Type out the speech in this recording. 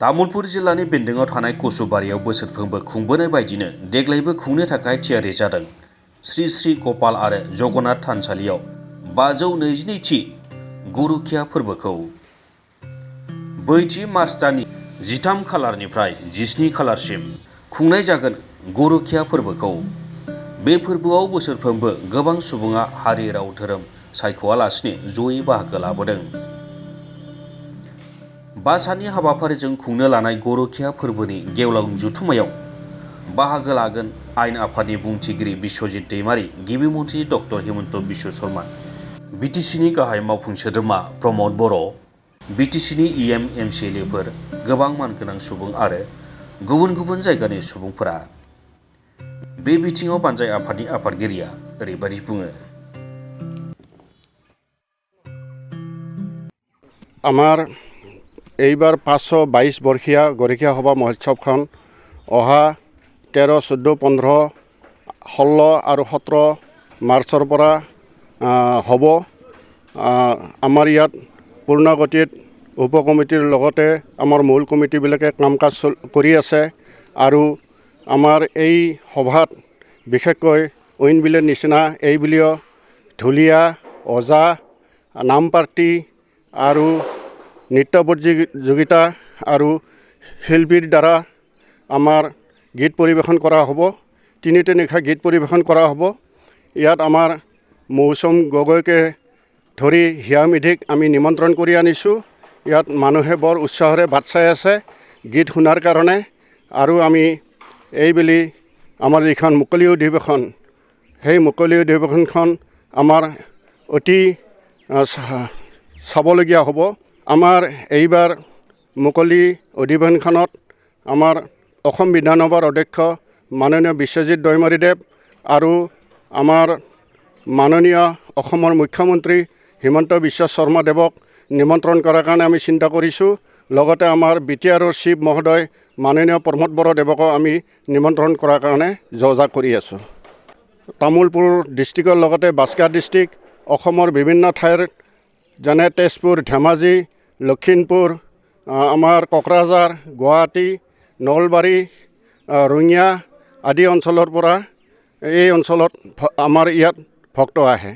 तामुलपुर जिल्लानि बेन्दोङाव थानाय कसुबारियाव बोसोरफ्रोमबो खुंबोनाय बायदिनो देग्लायबो खुंनो थाखाय थियारि जादों। श्री श्री गपाल आरो जगन्नाथ थानसालियाव 522थि गरुखिया फोरबोखौ 4 मार्च दाननि 13 खालारनिफ्राय 17 खालारसिम खुंनाय जागोन। गरुखिया फोरबोखौ बे फोरबोआव बोसोरफ्रोमबो गोबां सुबुङा हारि राव धोरोम सायख'आलासिनो जयै बाहागो लाबोदों। 5 साननि हाबाफारिजों खुंनो लानाय गरुखिया फोरबोनि गेवलां जथुम्मायाव बाहागो लागोन आयेन आफादनि बुंथिगिरि बिश्वजित दैमारी, गिबि मन्थ्रि डक्टर हिमन्त बिश्व शर्मा, बिटिसिनि गाहाय मावफुं सोद्रोमा प्रमद बर', बिटिसिनि इएम एमसिएलएफोर, गोबां मानगोनां सुबुं आरो गुबुन गुबुन जायगानि सुबुंफोरा। बे बिथिङाव बानजाय आफादनि आफादगिरिया ओरैबायदि बुङो। আমাৰ এইবাৰ 522 বৰ্ষীয়া গৰিখীয়া সভা মহোৎসৱখন অহা 13, 14, 15, 16 আৰু 17 মাৰ্চৰ পৰা হ'ব। আমাৰ ইয়াত পূৰ্ণগতিত উপ কমিটিৰ লগতে আমাৰ মূল কমিটিবিলাকে কাম কাজ কৰি আছে আৰু আমাৰ এই সভাত বিশেষকৈ অইনবিলৰ নিচিনা এইবুলিও ঢুলীয়া, ওজা, নাম পাৰ্টি আৰু নৃত্য প্ৰতিযোগিতা আৰু শিল্পীৰ দ্বাৰা আমাৰ গীত পৰিৱেশন কৰা হ'ব। তিনিটা নিশা গীত পৰিৱেশন কৰা হ'ব। ইয়াত আমাৰ মৌচুম গগৈকে ধৰি হিয়ামিধিক আমি নিমন্ত্ৰণ কৰি আনিছোঁ। ইয়াত মানুহে বৰ উৎসাহেৰে বাট চাই আছে গীত শুনাৰ কাৰণে। আৰু আমি এইবুলি আমাৰ যিখন মুকলি অধিৱেশন, সেই মুকলি অধিৱেশনখন আমাৰ অতি চাবলগীয়া হ'ব। আমাৰ এইবাৰ মুকলি অধিৱেশনখনত আমাৰ অসম বিধানসভাৰ অধ্যক্ষ মাননীয় বিশ্বজিৎ দৈমাৰীদেৱ আৰু আমাৰ মাননীয় অসমৰ মুখ্যমন্ত্ৰী হিমন্ত বিশ্ব শৰ্মা দেৱক নিমন্ত্ৰণ কৰাৰ কাৰণে আমি চিন্তা কৰিছোঁ। লগতে আমাৰ BTRৰ চিফ মহোদয় মাননীয় প্ৰমোদ বড়ো দেৱকো আমি নিমন্ত্ৰণ কৰাৰ কাৰণে যোগাযোগ কৰি আছোঁ। তামুলপুৰ ডিষ্ট্ৰিক্টৰ লগতে বাস্কা ডিষ্ট্ৰিক্ট, অসমৰ বিভিন্ন ঠাইৰ যেনে তেজপুৰ, ধেমাজি, লখিমপুৰ, আমাৰ কোকৰাঝাৰ, গুৱাহাটী, নলবাৰী, ৰঙিয়া আদি অঞ্চলৰ পৰা এই অঞ্চলত আমাৰ ইয়াত ভক্ত আহে।